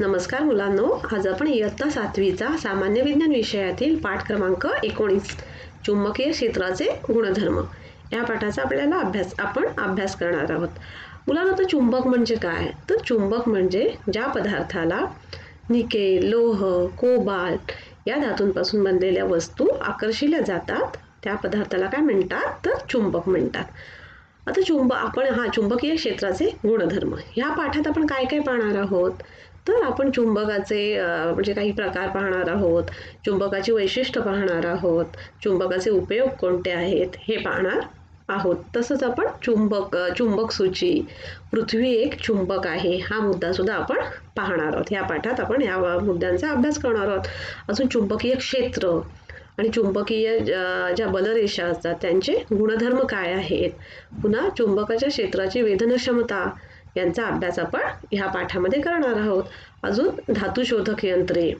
नमस्कार मुलांनो, आज आपण इयत्ता 7वीचा सामान्य विज्ञान विषयातील पाठ क्रमांक 19 चुंबकीय क्षेत्राचे गुणधर्म या पाठाचा आपल्याला अभ्यास करणार आहोत. मुलांनो, तर चुंबक म्हणजे काय? तर चुंबक म्हणजे ज्या पदार्थाला निकेल, लोह, कोबाल्ट या धातूंपासून बनलेल्या वस्तू आकर्षिल्या जातात त्या पदार्थाला काय म्हणतात? तर चुंबक म्हणतात. आता चुंबकीय क्षेत्राचे गुणधर्म ह्या पाठात आपण काय काय पाहणार आहोत? तर आपण चुंबकाचे म्हणजे काही प्रकार पाहणार आहोत, चुंबकाची वैशिष्ट्य पाहणार आहोत, चुंबकाचे उपयोग कोणते आहेत हे पाहणार आहोत. तसंच आपण चुंबक सूची, पृथ्वी एक चुंबक आहे हा मुद्दा सुद्धा आपण पाहणार आहोत. या पाठात आपण या मुद्द्यांचा अभ्यास करणार आहोत. अजून चुंबकीय क्षेत्र आणि चुंबकीय ज्या बलरेषा असतात त्यांचे गुणधर्म काय आहेत, पुन्हा चुंबकाच्या क्षेत्राची वेधन क्षमता यांचा अभ्यास आपण ह्या पाठामध्ये करणार आहोत. अजून धातुशोधक यंत्रे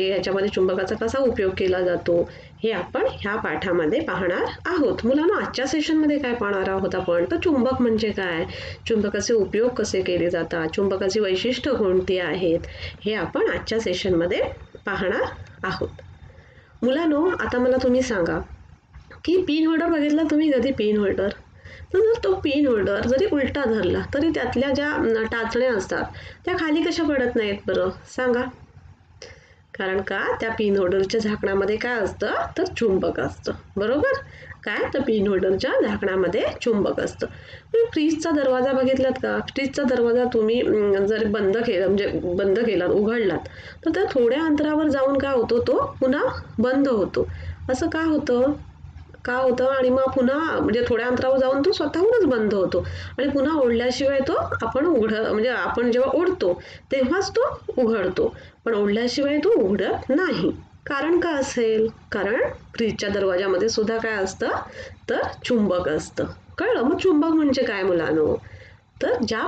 ह्याच्यामध्ये चुंबकाचा कसा उपयोग केला जातो हे आपण ह्या पाठामध्ये पाहणार आहोत. मुलांनो, आजच्या सेशनमध्ये काय पाहणार आहोत आपण? तर चुंबक म्हणजे काय, चुंबकाचे उपयोग कसे केले जातात, चुंबकाची वैशिष्ट्य कोणती आहेत हे आपण आजच्या सेशनमध्ये पाहणार आहोत. मुलांनो, आता मला तुम्ही सांगा की पिन होल्डर बघितला तुम्ही कधी? पिन होल्डर, तर जर तो पिन होल्डर जरी उलटा धरला तरी त्यातल्या ज्या टाचण्या असतात त्या खाली कशा पडत नाहीत बरं? सांगा. कारण का त्या पिन होल्डरच्या झाकणामध्ये काय असतं? तर चुंबक असतं. बरोबर? काय? तर पिन होल्डरच्या झाकणामध्ये चुंबक असतं. फ्रीजचा दरवाजा बघितलात का? फ्रीजचा दरवाजा तुम्ही जर बंद केला उघडलात तर त्या थोड्या अंतरावर जाऊन काय होतो? तो पुन्हा बंद होतो. असं का होतं आणि मग पुन्हा म्हणजे थोड्या अंतरावर जाऊन तो स्वतःहूनच बंद होतो आणि पुन्हा ओढल्याशिवाय तो आपण जेव्हा ओढतो तेव्हाच तो उघडतो, पण ओढल्याशिवाय तो उघडत नाही. कारण का असेल? कारण फ्रीजच्या दरवाजामध्ये सुद्धा काय असतं? तर चुंबक असतं. कळलं? मग चुंबक म्हणजे काय मुलांनो? तर ज्या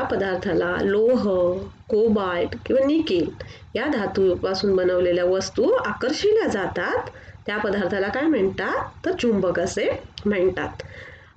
पदार्थाला लोह, कोबाल्ट किंवा निकेल या धातूपासून बनवलेल्या वस्तू आकर्षिल्या जातात त्या पदार्थाला काय म्हणतात? तर चुंबक असे म्हणतात.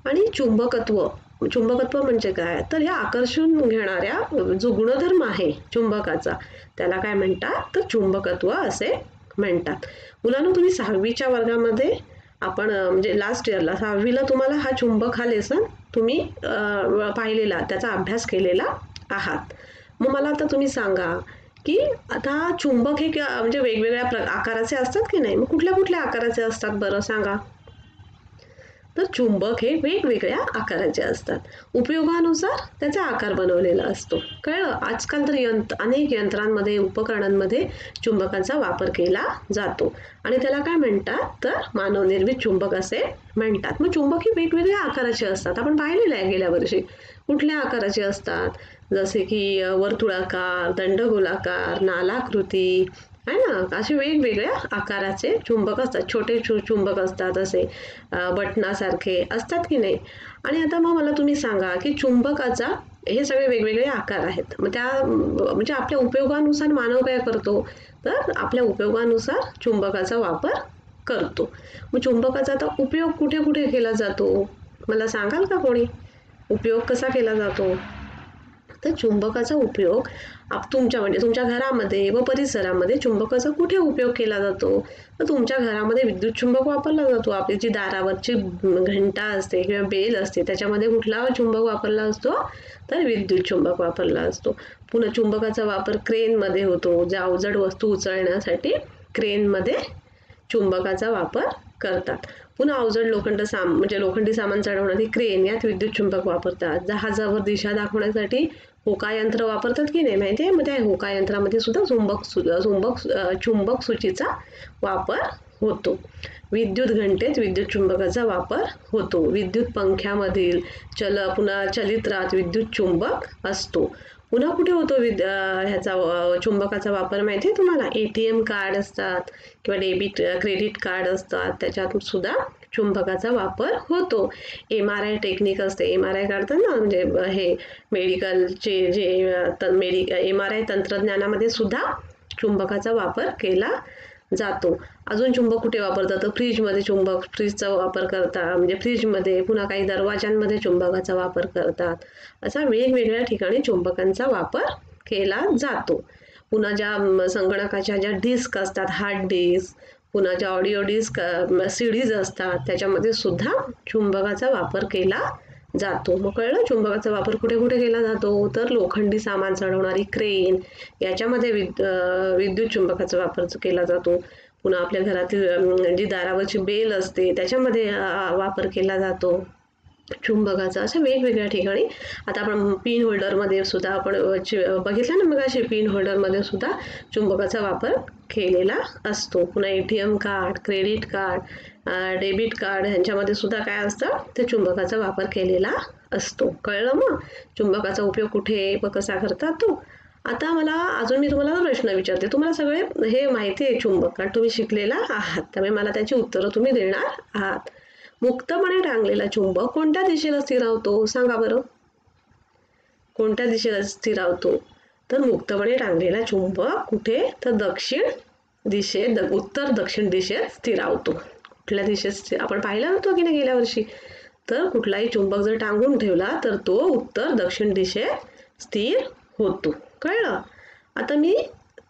आणि चुंबकत्व म्हणजे काय? तर ह्या आकर्षून घेणाऱ्या जो गुणधर्म आहे चुंबकाचा त्याला काय म्हणतात? तर चुंबकत्व असे म्हणतात. मुलांनो, तुम्ही 6वीच्या वर्गामध्ये आपण म्हणजे लास्ट इयरला 6वीला तुम्हाला हा लेसन तुम्ही पाहिलेला, त्याचा अभ्यास केलेला आहात. मग मला आता तुम्ही सांगा की आता चुंबक हे म्हणजे वेगवेगळ्या आकाराचे असतात की नाही? मग कुठल्या आकाराचे असतात बरं? सांगा. तर चुंबक हे वेगवेगळ्या आकाराचे असतात. उपयोगानुसार त्याचा आकार बनवलेला असतो. कळलं? आजकाल तर अनेक यंत्रांमध्ये, उपकरणांमध्ये चुंबकाचा वापर केला जातो आणि त्याला काय म्हणतात? तर मानवनिर्मित चुंबक असे म्हणतात. मग चुंबक हे वेगवेगळ्या आकाराचे असतात. आपण पाहिलेलं आहे गेल्या वर्षी. कुठल्या आकाराचे असतात? जसे की वर्तुळाकार, दंडगोलाकार, नालाकृती आहे ना, असे वेगवेगळ्या आकाराचे चुंबक असतात. छोटे चुंबक असतात, असे बटनासारखे असतात की नाही? आणि आता मग मला तुम्ही सांगा की चुंबकाचा हे सगळे वेगवेगळे आकार आहेत. मग म्हणजे आपल्या उपयोगानुसार मानव काय करतो? तर आपल्या उपयोगानुसार चुंबकाचा वापर करतो. मग चुंबकाचा आता उपयोग कुठे कुठे केला जातो? मला सांगाल का कोणी? उपयोग कसा केला जातो? तर चुंबकाचा उपयोग तुमच्या घरामध्ये व परिसरामध्ये चुंबकाचा कुठे उपयोग केला जातो? तर तुमच्या घरामध्ये विद्युत चुंबक वापरला जातो. आपली जी दारावरची घंटा असते किंवा बेल असते त्याच्यामध्ये कुठला चुंबक वापरला असतो? तर विद्युत चुंबक वापरला असतो. पुन्हा चुंबकाचा वापर क्रेनमध्ये होतो. ज्या अवजड वस्तू उचलण्यासाठी क्रेनमध्ये चुंबकाचा वापर करतात. पुन्हा अवजड लोखंडी सामान चढवण्यासाठी क्रेन यात विद्युत चुंबक वापरतात. जहाजावर दिशा दाखवण्यासाठी होकायंत्र वापरतात की नाही माहिती आहे? मग त्या होकायंत्रामध्ये सुद्धा चुंबक सूचीचा वापर होतो. विद्युत घंटेत विद्युत चुंबकाचा वापर होतो. विद्युत पंख्यामधील पुन्हा चलित्रात विद्युत चुंबक असतो. पुन्हा कुठे होतो ह्याचा चुंबकाचा वापर माहिती आहे तुम्हाला? ATM कार्ड असतात किंवा क्रेडिट कार्ड असतात, त्याच्यातून सुद्धा चुंबकाचा वापर होतो. MRI टेक्निक असते, MRI काढतात ना, म्हणजे हे मेडिकलचे जे MRI तंत्रज्ञानामध्ये सुद्धा चुंबकाचा वापर केला जातो. अजून चुंबक कुठे वापरतात तर फ्रीजमध्ये चुंबक, फ्रीजचा वापर करतात, म्हणजे फ्रीजमध्ये, पुन्हा काही दरवाजांमध्ये चुंबकाचा वापर करतात. असा वेगवेगळ्या ठिकाणी चुंबकांचा वापर केला जातो. पुन्हा ज्या संगणकाच्या ज्या डिस्क असतात, हार्ड डिस्क, पुन्हा ज्या ऑडिओ डिस्क, सीडीज असतात, त्याच्यामध्ये सुद्धा चुंबकाचा वापर केला जातो. मग कळलं चुंबकाचा वापर कुठे कुठे केला जातो तर लोखंडी सामान चढवणारी क्रेन याच्यामध्ये विद्युत चुंबकाचा वापर केला जातो. पुन्हा आपल्या घरातील जी दारावरची बेल असते त्याच्यामध्ये वापर केला जातो चुंबकाचा. अशा वेगवेगळ्या ठिकाणी. आता आपण पिन होल्डरमध्ये सुद्धा आपण बघितलं ना, मग असे पिन होल्डरमध्ये सुद्धा चुंबकाचा वापर केलेला असतो. पुन्हा ATM card, credit card, debit card ह्यांच्यामध्ये सुद्धा काय असतं ते चुंबकाचा वापर केलेला असतो. कळलं मग चुंबकाचा उपयोग कुठे व कसा करतात तो. आता मी तुम्हाला प्रश्न विचारते. तुम्हाला सगळे हे माहिती आहे चुंबक, कारण तुम्ही शिकलेला आहात, त्यामुळे मला त्याची उत्तरं तुम्ही देणार आहात. मुक्तपणे टांगलेला चुंबक कोणत्या दिशेला स्थिरावतो सांगा बरं. कोणत्या दिशेला स्थिरावतो तर मुक्तपणे टांगलेला चुंबक कुठे तर उत्तर दक्षिण दिशेत स्थिरावतो. कुठल्या दिशेत आपण पाहिला नव्हतो की नाही गेल्या वर्षी. तर कुठलाही चुंबक जर टांगून ठेवला तर तो उत्तर दक्षिण दिशेत स्थिर होतो. कळलं. आता मी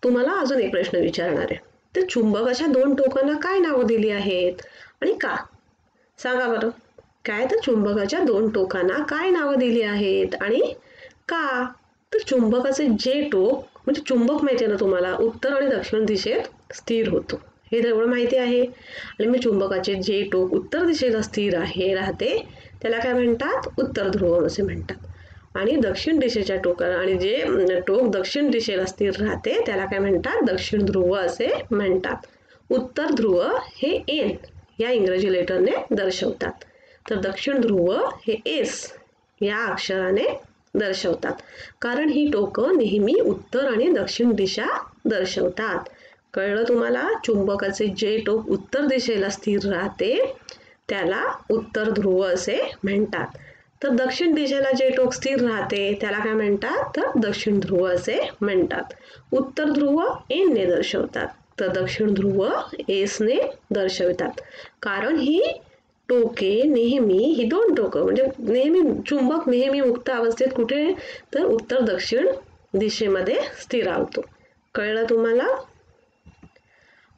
तुम्हाला अजून एक प्रश्न विचारणार आहे. तर चुंबकाच्या दोन टोकांना काय नावं दिली आहेत आणि का सांगा बरं. काय तर चुंबकाच्या दोन टोकांना काय नावं दिली आहेत आणि का तर चुंबकाचे जे टोक म्हणजे चुंबक माहिती आहे ना तुम्हाला उत्तर आणि दक्षिण दिशेत स्थिर होतो हे एवढं माहिती आहे. आणि मी चुंबकाचे जे टोक उत्तर दिशेला स्थिर राहते त्याला काय म्हणतात उत्तर ध्रुव असे म्हणतात. आणि दक्षिण दिशेच्या टोकाला आणि जे टोक दक्षिण दिशेला स्थिर राहते त्याला काय म्हणतात दक्षिण ध्रुव असे म्हणतात. उत्तर ध्रुव हे एन या इंग्रजी लेटरने दर्शवतात. तर दक्षिण ध्रुव हे एस या अक्षराने दर्शवतात. कारण ही टोकं नेहमी उत्तर आणि दक्षिण दिशा दर्शवतात. कळलं तुम्हाला. चुंबकाचे जे टोक उत्तर दिशेला स्थिर राहते त्याला उत्तर ध्रुव असे म्हणतात. तर दक्षिण दिशेला जे टोक स्थिर राहते त्याला काय म्हणतात तर दक्षिण ध्रुव असे म्हणतात. उत्तर ध्रुव एन ने दर्शवतात तर दक्षिण ध्रुव एस ने दर्शवतात. कारण ही टोके नेहमी ही दोन टोकं म्हणजे नेहमी चुंबक नेहमी मुक्त अवस्थेत कुठे तर उत्तर दक्षिण दिशेमध्ये स्थिरावतो. कळलं तुम्हाला.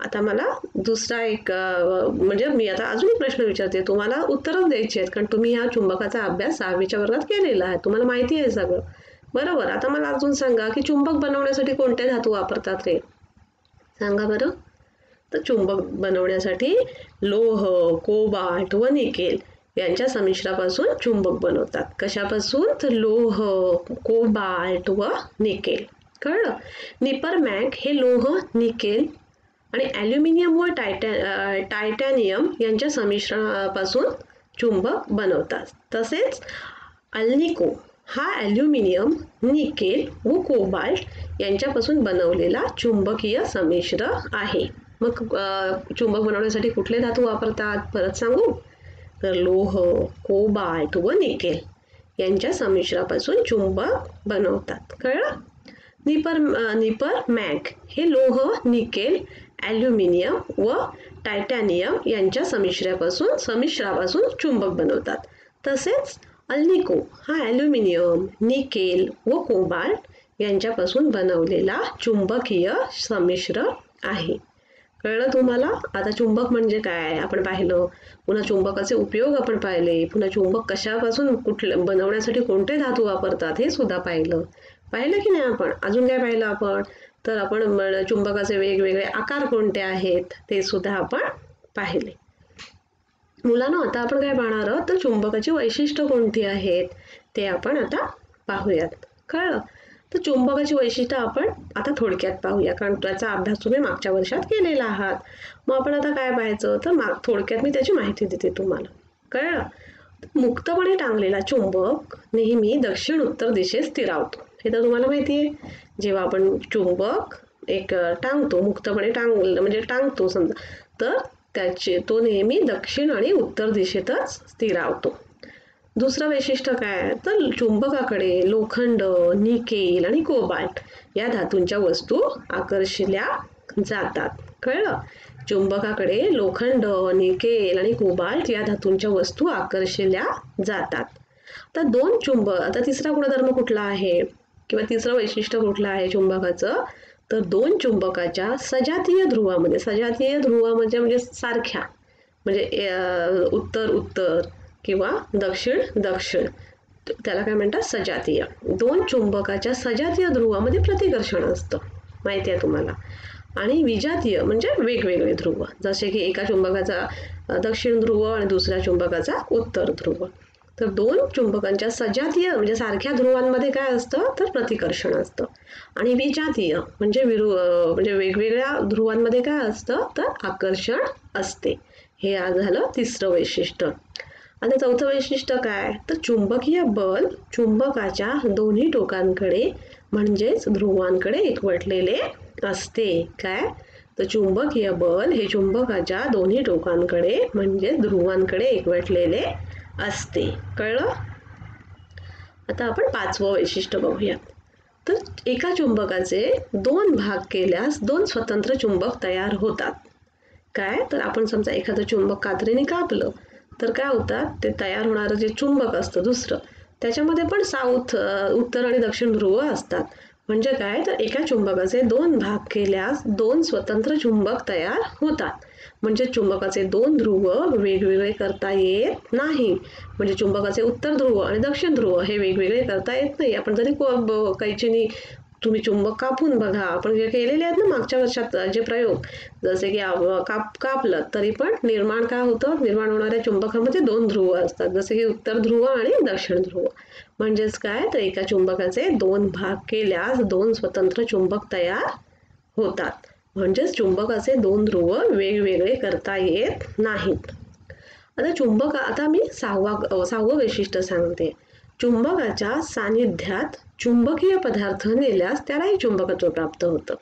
आता मला दुसरा एक म्हणजे मी आता अजून एक प्रश्न विचारते. तुम्हाला उत्तरच द्यायची आहेत कारण तुम्ही ह्या चुंबकाचा अभ्यास 6वीच्या वर्गात केलेला आहे. तुम्हाला माहिती आहे सगळं बरोबर. आता मला अजून सांगा की चुंबक बनवण्यासाठी कोणते धातू वापरतात रे सांगा बरं. तर चुंबक बनवण्यासाठी लोह, कोबाल्ट व निकेल यांच्या संमिश्रापासून चुंबक बनवतात. कशापासून तर लोह, कोबाल्ट व निकेल. कळलं. निपरमॅक हे लोह, निकेल आणि ॲल्युमिनियम व टायटॅनियम यांच्या संमिश्रणापासून चुंबक बनवतात. तसेच अल्निको हा ॲल्युमिनियम, निकेल व कोबाल्ट यांच्यापासून बनवलेला चुंबकीय संमिश्र आहे. मग चुंबक बनवण्यासाठी कुठले धातू वापरतात परत सांगू तर लोह, कोबाल्ट व निकेल यांच्या संमिश्रापासून चुंबक बनवतात. कळलं. निपरमॅक हे लोह, निकेल, ॲल्युमिनियम व टायटॅनियम यांच्या संमिश्रापासून चुंबक बनवतात. तसेच अल्निको हा ॲल्युमिनियम, निकेल व कोबाल्ट यांच्यापासून बनवलेला चुंबकीय संमिश्र आहे. कळलं तुम्हाला. आता चुंबक म्हणजे काय आपण पाहिलं. पुन्हा चुंबकाचे उपयोग आपण पाहिले. पुन्हा चुंबक कशापासून बनवण्यासाठी कोणते धातू वापरतात हे सुद्धा पाहिलं की नाही आपण. अजून काय पाहिलं आपण तर आपण चुंबकाचे वेगवेगळे आकार कोणते आहेत ते सुद्धा आपण पाहिले. मुलांनो आता आपण काय पाहणार आहोत तर चुंबकाची वैशिष्ट्य कोणती आहेत ते आपण आता पाहूयात. कळलं. तर चुंबकाची वैशिष्ट्य आपण आता थोडक्यात पाहूया कारण त्याचा अभ्यास तुम्ही मागच्या वर्षात केलेला आहात. मग आपण आता काय पाहायचं तर थोडक्यात मी त्याची माहिती देते तुम्हाला. कळलं. मुक्तपणे टांगलेला चुंबक नेहमी दक्षिण उत्तर दिशेत स्थिरावतो. हे तर तुम्हाला माहिती आहे. जेव्हा आपण चुंबक एक टांगतो मुक्तपणे म्हणजे टांगतो समजा तर तो नेहमी दक्षिण आणि उत्तर दिशेतच स्थिरावतो. दुसरं वैशिष्ट्य काय तर चुंबकाकडे लोखंड, निकेल आणि कोबाल्ट या धातूंच्या वस्तू आकर्षिल्या जातात. कळलं? चुंबकाकडे लोखंड, निकेल आणि कोबाल्ट या धातूंच्या वस्तू आकर्षिल्या जातात. आता दोन चुंबक, आता तिसरा गुणधर्म कुठला आहे किंवा तिसरं वैशिष्ट्य कुठलं आहे चुंबकाचं, तर दोन चुंबकाच्या सजातीय ध्रुवामध्ये, सजातीय ध्रुव म्हणजे सारख्या, म्हणजे उत्तर उत्तर किंवा दक्षिण दक्षिण, त्याला काय म्हणतात सजातीय. दोन चुंबकाच्या सजातीय ध्रुवामध्ये प्रतिकर्षण असतं, माहिती आहे तुम्हाला. आणि विजातीय म्हणजे वेगवेगळे ध्रुव, जसे की एका चुंबकाचा दक्षिण ध्रुव आणि दुसऱ्या चुंबकाचा उत्तर ध्रुव. तर दोन चुंबकांच्या सजातीय म्हणजे सारख्या ध्रुवांमध्ये काय असतं तर प्रतिकर्षण असतं. आणि विजातीय म्हणजे म्हणजे वेगवेगळ्या ध्रुवांमध्ये काय असतं तर आकर्षण असते. हे झालं तिसरं वैशिष्ट्य. आता चौथं वैशिष्ट्य काय, तर चुंबकीय बल चुंबकाच्या दोन्ही टोकांकडे म्हणजेच ध्रुवांकडे एकवटलेले असते. काय, तर चुंबकीय बल हे चुंबकाच्या दोन्ही टोकांकडे म्हणजे ध्रुवांकडे एकवटलेले असते. कळलं? आता आपण पाचवं वैशिष्ट्य बघूया. तर एका चुंबकाचे दोन भाग केल्यास दोन स्वतंत्र चुंबक तयार होतात. काय, तर आपण समजा एखादं चुंबक कात्रीने कापलं तर काय होतात, ते तयार होणारं जे चुंबक असतं दुसरं, त्याच्यामध्ये पण उत्तर आणि दक्षिण ध्रुव असतात. म्हणजे काय, तर एका चुंबकाचे दोन भाग केल्यास दोन स्वतंत्र चुंबक तयार होतात. म्हणजे चुंबकाचे दोन ध्रुव वेगवेगळे करता येत नाही. म्हणजे चुंबकाचे उत्तर ध्रुव आणि दक्षिण ध्रुव हे वेगवेगळे करता येत नाही. आपण जरी कैचीनी तुम्ही चुंबक कापून बघा, आपण जे केलेले आहेत ना मागच्या वर्षात जे प्रयोग, जसे की कापलं तरी पण निर्माण काय होतं, निर्माण होणाऱ्या चुंबकामध्ये दोन ध्रुव असतात, जसे की उत्तर ध्रुव आणि दक्षिण ध्रुव. म्हणजेच काय, तर एका चुंबकाचे दोन भाग केल्यास दोन स्वतंत्र चुंबक तयार होतात. म्हणजेच चुंबकाचे दोन ध्रुव वेगवेगळे करता येत नाहीत. आता मी सहावं वैशिष्ट्य सांगते. चुंबकाच्या सानिध्यात चुंबकीय पदार्थ नेल्यास त्यालाही चुंबकत्व प्राप्त होतं.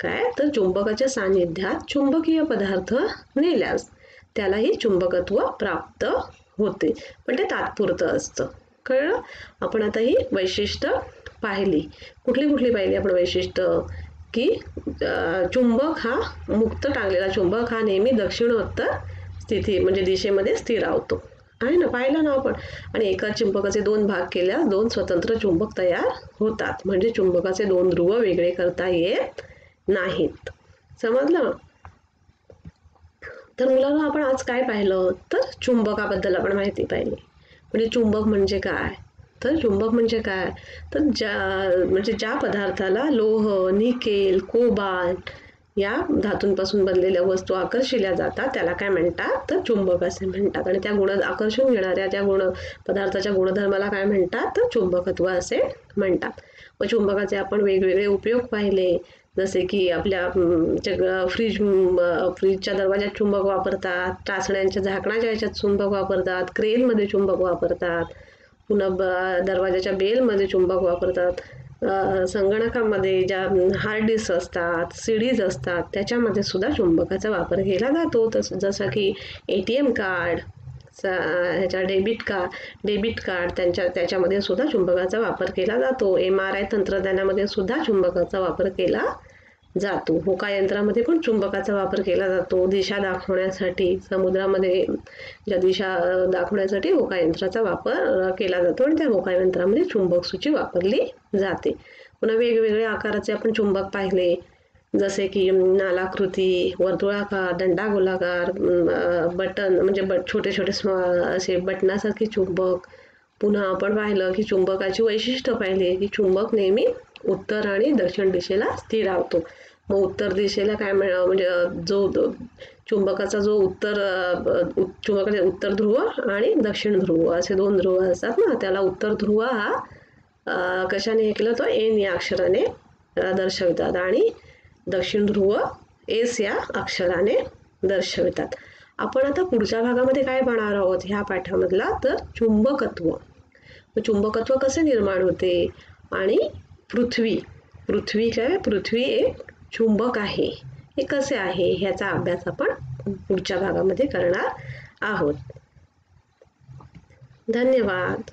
काय, तर चुंबकाच्या सानिध्यात चुंबकीय पदार्थ नेल्यास त्यालाही चुंबकत्व प्राप्त होते, पण ते तात्पुरतं असतं. कळलं? आपण आता ही वैशिष्ट्य पाहिली. कुठली पाहिली आपण वैशिष्ट्य, की चुंबक हा मुक्त टांगलेला चुंबक हा नेहमी दक्षिणोत्तर स्थिती म्हणजे दिशेमध्ये स्थिरावतो, आहे ना, पाहिलं ना आपण. आणि एका चुंबकाचे दोन भाग केल्यास दोन स्वतंत्र चुंबक तयार होतात. म्हणजे चुंबकाचे दोन ध्रुव वेगळे करता येत नाहीत. समजलं? तर मुलांना आपण आज काय पाहिलं, तर चुंबकाबद्दल आपण माहिती पाहिली. म्हणजे चुंबक म्हणजे काय, तर चुंबक म्हणजे काय, तर ज्या पदार्थाला लोह, निकेल, कोबाल्ट या धातूंपासून बनलेल्या वस्तू आकर्षिल्या जातात त्याला काय म्हणतात, तर चुंबक असे म्हणतात. आणि त्या आकर्षून घेणाऱ्या त्या पदार्थाच्या गुणधर्माला काय म्हणतात, तर चुंबकत्व असे म्हणतात. व चुंबकाचे आपण वेगवेगळे उपयोग पाहिले, जसे की आपल्या फ्रीजच्या दरवाज्यात चुंबक वापरतात, चाचण्यांच्या झाकणाच्या ह्याच्यात चुंबक वापरतात, क्रेनमध्ये चुंबक वापरतात, पुन्हा दरवाजाच्या बेलमध्ये चुंबक वापरतात, संगणकामध्ये ज्या हार्ड डिस्क असतात, सीडीज असतात, त्याच्यामध्ये सुद्धा चुंबकाचा वापर केला जातो. जसं की ATM कार्ड, ह्याच्या डेबिट कार्ड त्याच्यामध्ये सुद्धा चुंबकाचा वापर केला जातो. MRI तंत्रज्ञानामध्ये सुद्धा चुंबकाचा वापर केला जातो. होकायंत्रामध्ये पण चुंबकाचा वापर केला जातो दिशा दाखवण्यासाठी. समुद्रामध्ये ज्या दिशा दाखवण्यासाठी होकायंत्राचा वापर केला जातो आणि त्या होकायंत्रामध्ये चुंबक सूची वापरली जाते. पुन्हा वेगवेगळ्या आकाराचे आपण चुंबक पाहिले, जसे की नालाकृती, वर्तुळाकार, दंडागोलाकार, बटन म्हणजे छोटे छोटे असे बटनासारखे चुंबक. पुन्हा आपण पाहिलं की चुंबकाची वैशिष्ट्य पाहिले की चुंबक नेहमी उत्तर आणि दक्षिण दिशेला स्थिरावतो. मग उत्तर दिशेला काय म्हणजे चुंबकाचा चुंबकाचे उत्तर ध्रुव आणि दक्षिण ध्रुव असे दोन ध्रुव असतात ना, त्याला उत्तर ध्रुव हा कशाने हे केलं, तो एन या अक्षराने दर्शवितात आणि दक्षिण ध्रुव एस या अक्षराने दर्शवितात. आपण आता पुढच्या भागामध्ये काय पाहणार आहोत ह्या पाठामधला, तर चुंबकत्व कसे निर्माण होते आणि पृथ्वी एक चुंबक आहे, हे कसे आहे ह्याचा अभ्यास आपण पुढच्या भागामध्ये करणार आहोत. धन्यवाद.